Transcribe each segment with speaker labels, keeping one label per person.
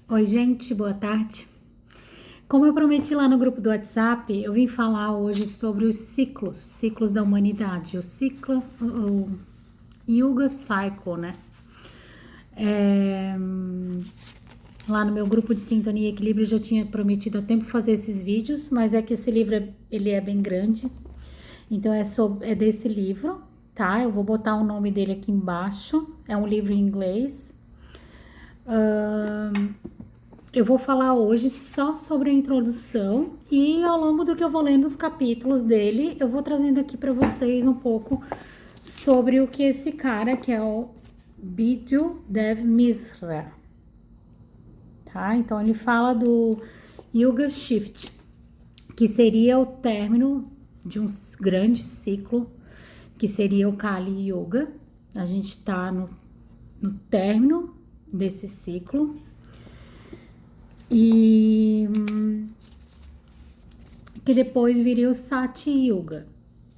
Speaker 1: Oi, gente, boa tarde. Como eu prometi lá no grupo do WhatsApp, eu vim falar hoje sobre os ciclos da humanidade, o Yuga Cycle, né? É, Lá no meu grupo de Sintonia e Equilíbrio eu já tinha prometido há tempo fazer esses vídeos, mas é que esse livro ele é bem grande, então é desse livro, tá? Eu vou botar o nome dele aqui embaixo, é um livro em inglês. Eu vou falar hoje só sobre a introdução e ao longo do que eu vou lendo os capítulos dele, eu vou trazendo aqui para vocês um pouco sobre o que esse cara, que é o Bidyu Dev Misra, tá? Então ele fala do Yuga Shift, que seria o término de um grande ciclo, que seria o Kali Yuga. A gente está no término desse ciclo. E que depois viria o Sati Yuga.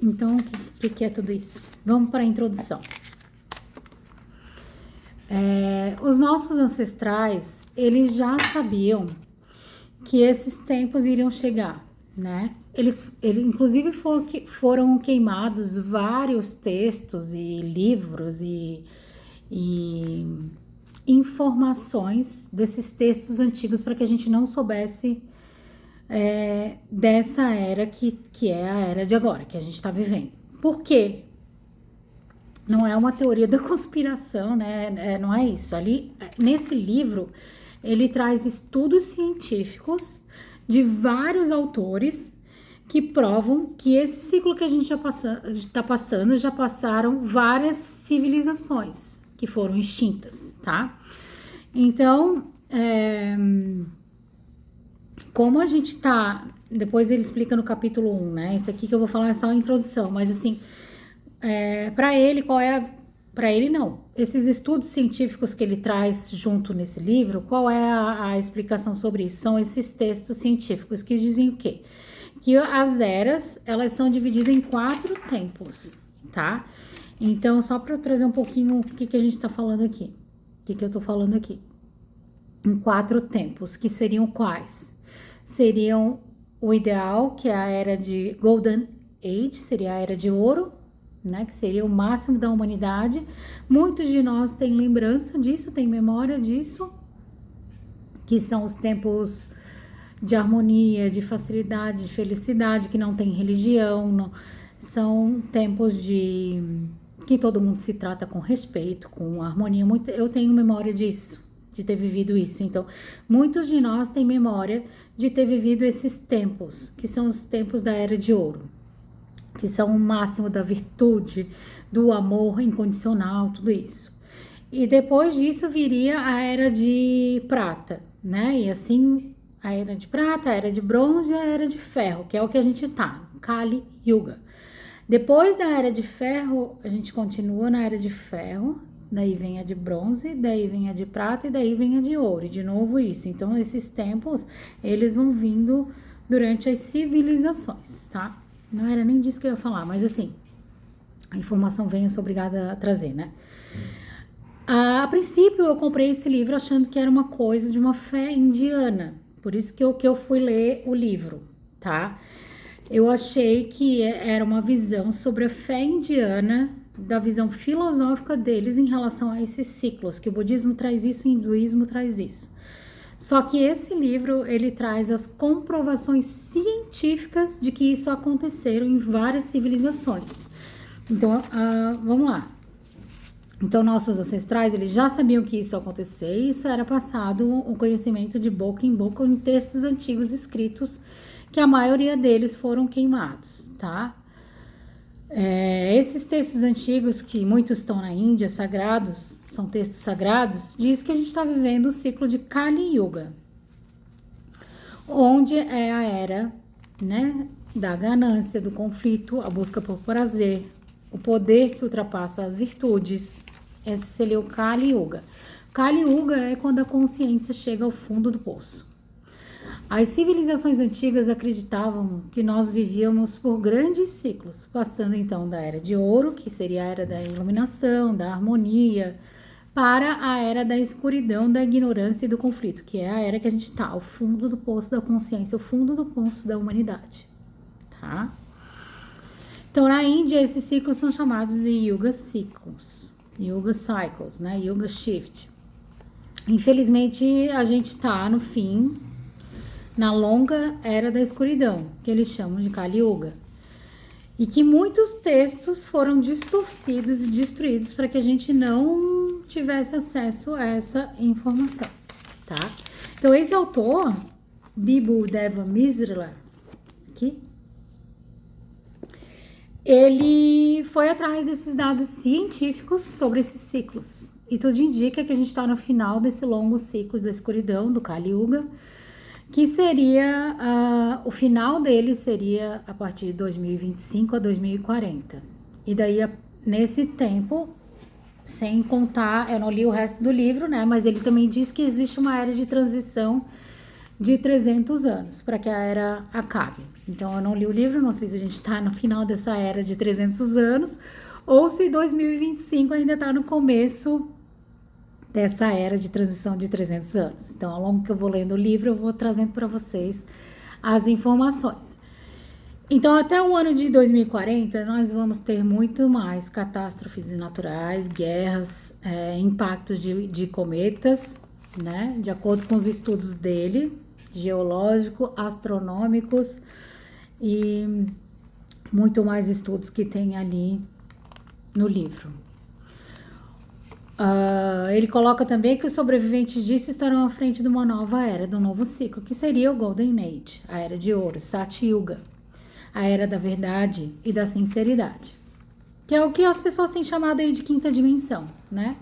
Speaker 1: Então, o que é tudo isso? Vamos para a introdução. Os nossos ancestrais, eles já sabiam que esses tempos iriam chegar, né? Eles inclusive foram queimados vários textos e livros e informações desses textos antigos para que a gente não soubesse dessa era que é a era de agora, que a gente está vivendo. Por quê? Não é uma teoria da conspiração, né? Não é isso. Ali, nesse livro, ele traz estudos científicos de vários autores que provam que esse ciclo que a gente está passando, já passaram várias civilizações que foram extintas, tá? Então, como a gente tá... Depois ele explica no capítulo 1, né? Esse aqui que eu vou falar é só a introdução, mas assim, para ele, para ele não. Esses estudos científicos que ele traz junto nesse livro, qual é a explicação sobre isso? São esses textos científicos que dizem o quê? Que as eras, elas são divididas em 4 tempos, tá? Então, só para eu trazer um pouquinho o que a gente tá falando aqui. O que eu tô falando aqui? Em 4 tempos, que seriam quais? Seriam o ideal, que é a era de Golden Age, seria a era de ouro, né, que seria o máximo da humanidade. Muitos de nós têm lembrança disso, têm memória disso, que são os tempos de harmonia, de facilidade, de felicidade, que não tem religião, não, são tempos de que todo mundo se trata com respeito, com harmonia. Eu tenho memória disso, de ter vivido isso. Então, muitos de nós têm memória de ter vivido esses tempos, que são os tempos da Era de Ouro, que são o máximo da virtude, do amor incondicional, tudo isso. E depois disso viria a Era de Prata, né? E assim, a Era de Prata, a Era de Bronze e a Era de Ferro, que é o que a gente tá, Kali Yuga. Depois da Era de Ferro, a gente continua na Era de Ferro, daí vem a de bronze, daí vem a de prata e daí vem a de ouro, e de novo isso. Então, esses tempos, eles vão vindo durante as civilizações, tá? Não era nem disso que eu ia falar, mas assim, a informação vem, eu sou obrigada a trazer, né? A princípio, eu comprei esse livro achando que era uma coisa de uma fé indiana, por isso que eu fui ler o livro, tá? Eu achei que era uma visão sobre a fé indiana, da visão filosófica deles em relação a esses ciclos, que o budismo traz isso, o hinduísmo traz isso. Só que esse livro, ele traz as comprovações científicas de que isso aconteceram em várias civilizações. Então, vamos lá. Então, nossos ancestrais, eles já sabiam que isso ia acontecer, e isso era passado o conhecimento de boca em boca em textos antigos escritos, que a maioria deles foram queimados, tá? Esses textos antigos, que muitos estão na Índia, sagrados, são textos sagrados, diz que a gente está vivendo o ciclo de Kali Yuga, onde é a era, né, da ganância, do conflito, a busca por prazer, o poder que ultrapassa as virtudes. Esse seria o Kali Yuga. Kali Yuga é quando a consciência chega ao fundo do poço. As civilizações antigas acreditavam que nós vivíamos por grandes ciclos, passando então da Era de Ouro, que seria a Era da Iluminação, da Harmonia, para a era da escuridão, da ignorância e do conflito, que é a era que a gente tá, o fundo do poço da consciência, o fundo do poço da humanidade, tá? Então, na Índia, esses ciclos são chamados de Yuga Ciclos, Yuga Cycles, né? Yuga Shift. Infelizmente, a gente tá no fim, na longa era da escuridão, que eles chamam de Kali Yuga. E que muitos textos foram distorcidos e destruídos para que a gente não tivesse acesso a essa informação, tá? Então, esse autor, Bibhu Deva Misra, aqui, ele foi atrás desses dados científicos sobre esses ciclos. E tudo indica que a gente está no final desse longo ciclo da escuridão, do Kali Yuga, que seria, o final dele seria a partir de 2025 a 2040. E daí, nesse tempo, sem contar, eu não li o resto do livro, né? Mas ele também diz que existe uma era de transição de 300 anos, para que a era acabe. Então, eu não li o livro, não sei se a gente está no final dessa era de 300 anos, ou se 2025 ainda está no começo dessa era de transição de 300 anos. Então, ao longo que eu vou lendo o livro, eu vou trazendo para vocês as informações. Então, até o ano de 2040, nós vamos ter muito mais catástrofes naturais, guerras, impactos de cometas, né? De acordo com os estudos dele, geológicos, astronômicos e muito mais estudos que tem ali no livro. Ele coloca também que os sobreviventes disso estarão à frente de uma nova era, de um novo ciclo, que seria o Golden Age, a era de ouro, Sati Yuga, a era da verdade e da sinceridade, que é o que as pessoas têm chamado aí de quinta dimensão, né?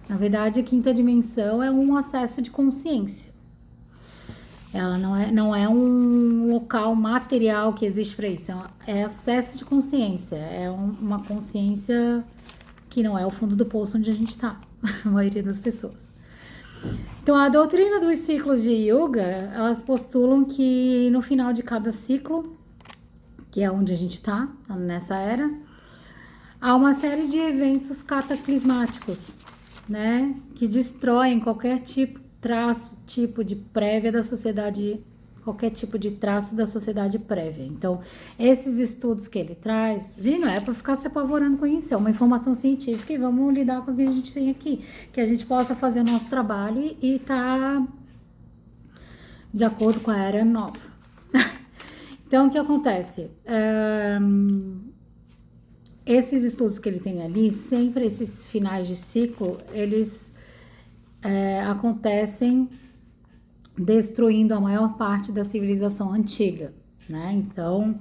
Speaker 1: Na verdade, a quinta dimensão é um acesso de consciência. Ela não é um local material que existe para isso, é acesso de consciência, é uma consciência que não é o fundo do poço onde a gente está, a maioria das pessoas. Então, a doutrina dos ciclos de Yuga, elas postulam que no final de cada ciclo, que é onde a gente está, nessa era, há uma série de eventos cataclismáticos, né, que destroem qualquer tipo de prévia da sociedade, qualquer tipo de traço da sociedade prévia. Então, esses estudos que ele traz, gente, não é para ficar se apavorando com isso, é uma informação científica e vamos lidar com o que a gente tem aqui, que a gente possa fazer o nosso trabalho e tá de acordo com a era nova. Então, o que acontece? Esses estudos que ele tem ali, sempre esses finais de ciclo, eles acontecem destruindo a maior parte da civilização antiga, né? Então,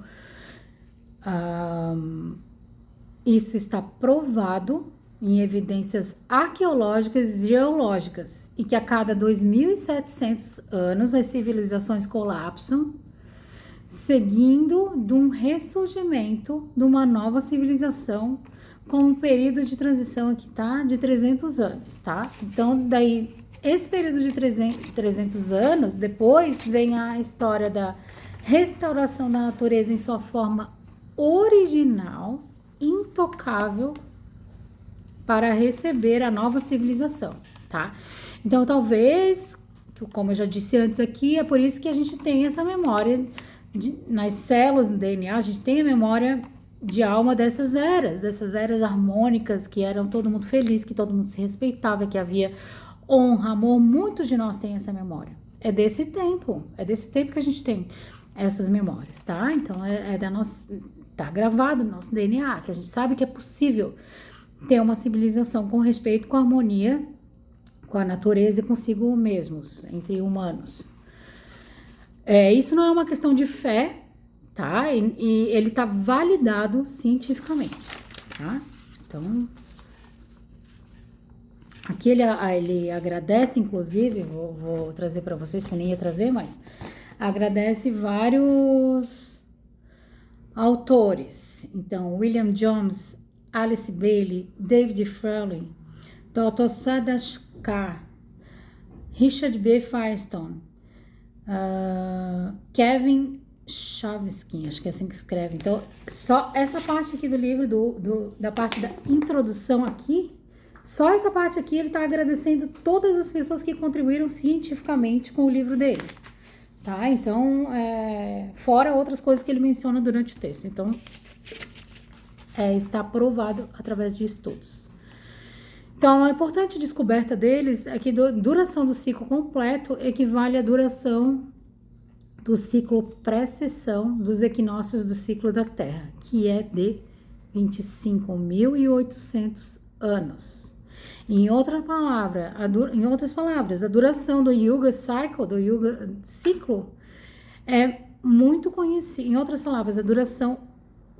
Speaker 1: isso está provado em evidências arqueológicas e geológicas, e que a cada 2.700 anos as civilizações colapsam, seguindo de um ressurgimento de uma nova civilização com um período de transição aqui, tá? De 300 anos, tá? Então, daí, esse período de 300 anos, depois vem a história da restauração da natureza em sua forma original, intocável, para receber a nova civilização, tá? Então, talvez, como eu já disse antes aqui, é por isso que a gente tem essa memória nas células do DNA, a gente tem a memória de alma dessas eras harmônicas, que eram todo mundo feliz, que todo mundo se respeitava, que havia honra, amor. Muitos de nós têm essa memória. É desse tempo que a gente tem essas memórias, tá? Então, é da nossa, tá gravado no nosso DNA, que a gente sabe que é possível ter uma civilização com respeito, com harmonia, com a natureza e consigo mesmos, entre humanos. Isso não é uma questão de fé, tá? E ele tá validado cientificamente, tá? Então, aqui ele agradece, inclusive, vou trazer para vocês, que eu nem ia trazer, mas agradece vários autores. Então, William Jones, Alice Bailey, David Fraley, Dr. Sadash K, Richard B. Firestone, Kevin Chavsky, acho que é assim que escreve. Então, só essa parte aqui do livro, da parte da introdução aqui, Só essa parte aqui ele está agradecendo todas as pessoas que contribuíram cientificamente com o livro dele, tá? Então, fora outras coisas que ele menciona durante o texto. Então, está provado através de estudos. Então, a importante descoberta deles é que a duração do ciclo completo equivale à duração do ciclo pré-seção dos equinócios do ciclo da Terra, que é de 25.800 anos. Em outras palavras, a duração do Yuga Cycle, do Yuga ciclo, é muito conhecida. Em outras palavras, a duração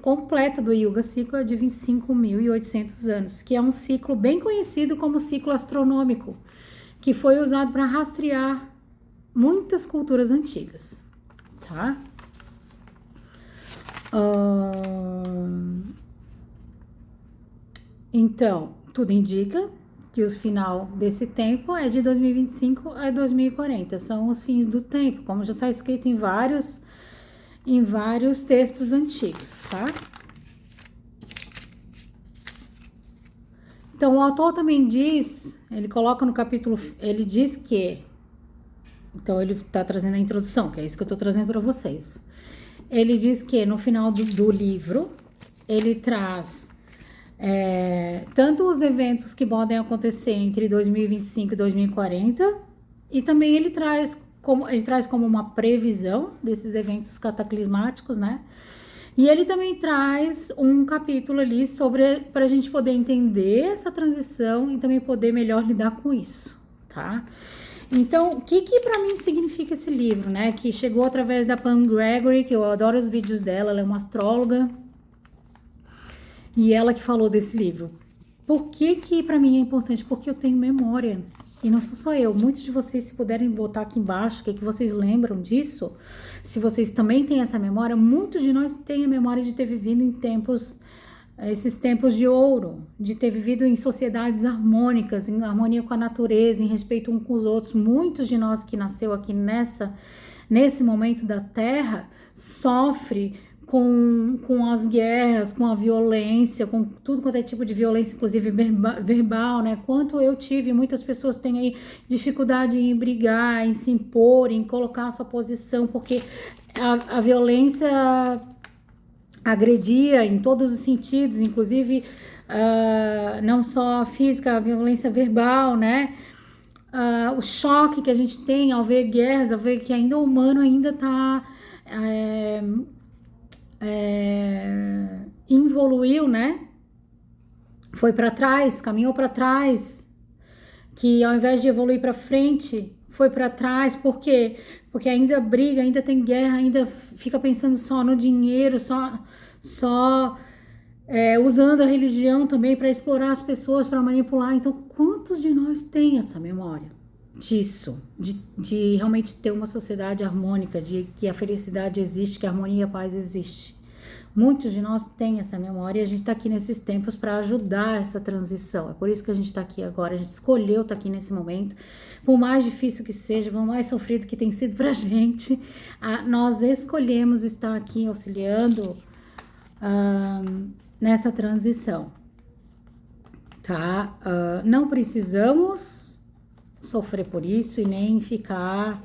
Speaker 1: completa do Yuga ciclo é de 25.800 anos, que é um ciclo bem conhecido como ciclo astronômico, que foi usado para rastrear muitas culturas antigas, tá? Então, tudo indica que o final desse tempo é de 2025 a 2040, são os fins do tempo, como já está escrito em vários textos antigos, tá? Então, o autor também diz, ele coloca no capítulo, ele diz que, então ele está trazendo a introdução, que é isso que eu estou trazendo para vocês. Ele diz que no final do livro, ele traz tanto os eventos que podem acontecer entre 2025 e 2040, e também ele traz como uma previsão desses eventos cataclismáticos, né? E ele também traz um capítulo ali para a gente poder entender essa transição e também poder melhor lidar com isso, tá? Então, o que para mim significa esse livro, né? Que chegou através da Pam Gregory, que eu adoro os vídeos dela, ela é uma astróloga, e ela que falou desse livro. Por que para mim é importante? Porque eu tenho memória. E não sou só eu, muitos de vocês, se puderem botar aqui embaixo, o que vocês lembram disso, se vocês também têm essa memória, muitos de nós têm a memória de ter vivido em esses tempos de ouro, de ter vivido em sociedades harmônicas, em harmonia com a natureza, em respeito uns com os outros. Muitos de nós que nasceu aqui nesse momento da Terra, sofre com as guerras, com a violência, com tudo quanto é tipo de violência, inclusive verbal, né? Quanto eu tive, muitas pessoas têm aí dificuldade em brigar, em se impor, em colocar a sua posição, porque a violência agredia em todos os sentidos, inclusive não só física, a violência verbal, né? O choque que a gente tem ao ver guerras, ao ver que ainda o humano ainda está evoluiu, né? Foi para trás, caminhou para trás, que ao invés de evoluir para frente, foi para trás. Por quê? Porque ainda briga, ainda tem guerra, ainda fica pensando só no dinheiro, só usando a religião também para explorar as pessoas, para manipular. Então, quantos de nós tem essa memória disso? De realmente ter uma sociedade harmônica, de que a felicidade existe, que a harmonia e a paz existe. Muitos de nós têm essa memória e a gente está aqui nesses tempos para ajudar essa transição. É por isso que a gente está aqui agora, a gente escolheu estar aqui nesse momento. Por mais difícil que seja, por mais sofrido que tem sido para a gente, nós escolhemos estar aqui auxiliando nessa transição, tá? Não precisamos sofrer por isso e nem ficar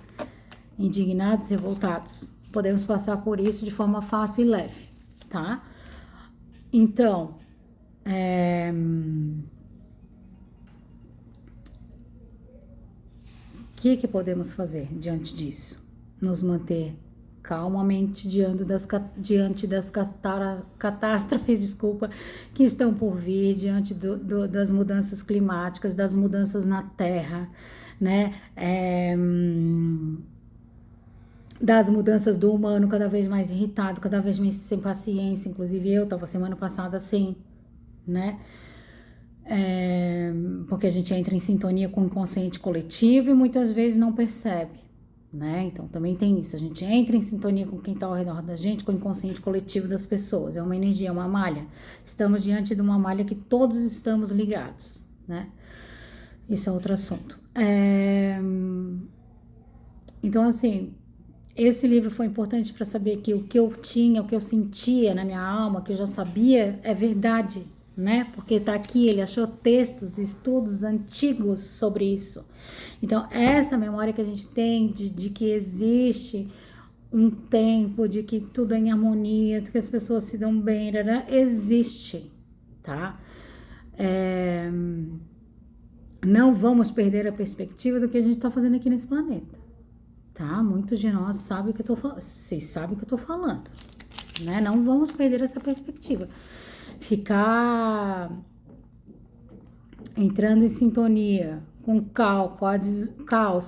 Speaker 1: indignados, revoltados. Podemos passar por isso de forma fácil e leve, tá? Então, o que podemos fazer diante disso? Nos manter calmamente diante das catástrofes, que estão por vir, diante das mudanças climáticas, das mudanças na Terra, né? Das mudanças do humano cada vez mais irritado, cada vez mais sem paciência. Inclusive eu estava semana passada assim, né? Porque a gente entra em sintonia com o inconsciente coletivo e muitas vezes não percebe, né? Então também tem isso, a gente entra em sintonia com quem está ao redor da gente, com o inconsciente coletivo das pessoas. É uma energia, uma malha. Estamos diante de uma malha que todos estamos ligados, né? Isso é outro assunto. Então, assim, esse livro foi importante para saber que o que eu tinha, o que eu sentia na minha alma, que eu já sabia, é verdade, né? Porque tá aqui, ele achou textos, estudos antigos sobre isso. Então, essa memória que a gente tem de que existe um tempo, de que tudo é em harmonia, de que as pessoas se dão bem, né? Existe, tá? Não vamos perder a perspectiva do que a gente tá fazendo aqui nesse planeta, tá? Muitos de nós sabem o que eu tô falando, vocês sabem o que eu tô falando, né? Não vamos perder essa perspectiva. Ficar entrando em sintonia com caos,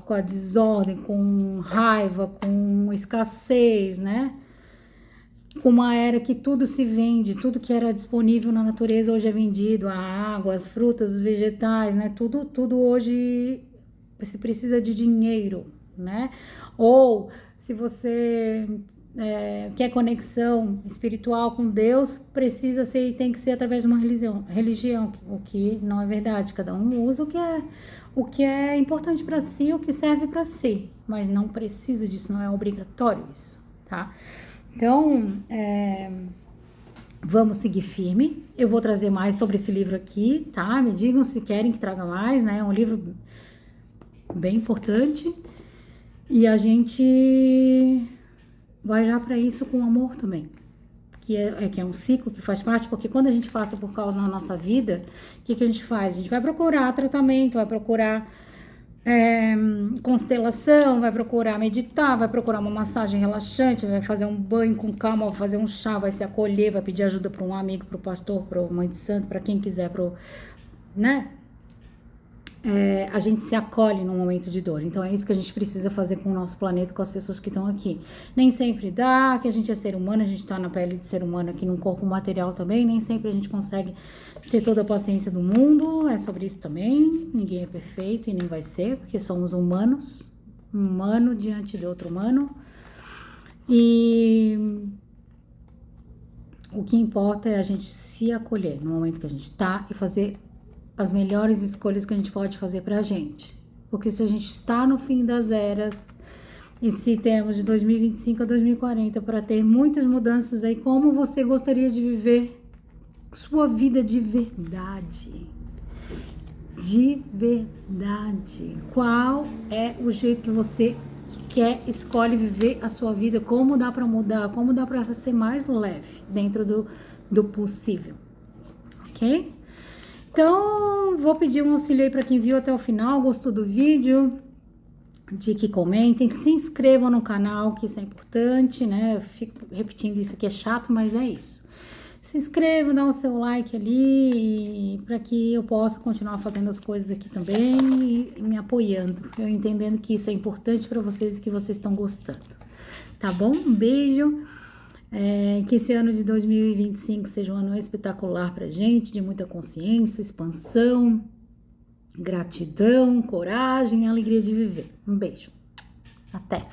Speaker 1: com a desordem, com raiva, com escassez, né? Com uma era que tudo se vende, tudo que era disponível na natureza hoje é vendido, a água, as frutas, os vegetais, né? Tudo hoje você precisa de dinheiro, né? Ou se você quer conexão espiritual com Deus, precisa ser e tem que ser através de uma religião, o que não é verdade. Cada um usa o que é importante para si, o que serve para si, mas não precisa disso, não é obrigatório isso, tá? Então, vamos seguir firme. Eu vou trazer mais sobre esse livro aqui, tá? Me digam se querem que traga mais, né? É um livro bem importante e a gente vai olhar para isso com amor também, que é um ciclo que faz parte, porque quando a gente passa por causa na nossa vida, o que a gente faz? A gente vai procurar tratamento, vai procurar constelação, vai procurar meditar, vai procurar uma massagem relaxante, vai fazer um banho com calma, vai fazer um chá, vai se acolher, vai pedir ajuda para um amigo, para o pastor, para a mãe de santo, para quem quiser, né? A gente se acolhe num momento de dor. Então é isso que a gente precisa fazer com o nosso planeta, com as pessoas que estão aqui. Nem sempre dá, que a gente é ser humano, a gente tá na pele de ser humano aqui num corpo material também, nem sempre a gente consegue ter toda a paciência do mundo, é sobre isso também. Ninguém é perfeito e nem vai ser, porque somos humanos, um humano diante de outro humano. E o que importa é a gente se acolher no momento que a gente tá e fazer as melhores escolhas que a gente pode fazer pra gente. Porque se a gente está no fim das eras, e se temos de 2025 a 2040 para ter muitas mudanças aí, como você gostaria de viver sua vida de verdade? De verdade. Qual é o jeito que você escolhe viver a sua vida? Como dá para mudar? Como dá para ser mais leve dentro do possível? Ok? Então, vou pedir um auxílio aí para quem viu até o final, gostou do vídeo, de que comentem, se inscrevam no canal, que isso é importante, né? Eu fico repetindo isso aqui, é chato, mas é isso. Se inscrevam, dá o seu like ali, para que eu possa continuar fazendo as coisas aqui também e me apoiando, eu entendendo que isso é importante para vocês e que vocês estão gostando. Tá bom? Um beijo. Que esse ano de 2025 seja um ano espetacular pra gente, de muita consciência, expansão, gratidão, coragem e alegria de viver. Um beijo. Até!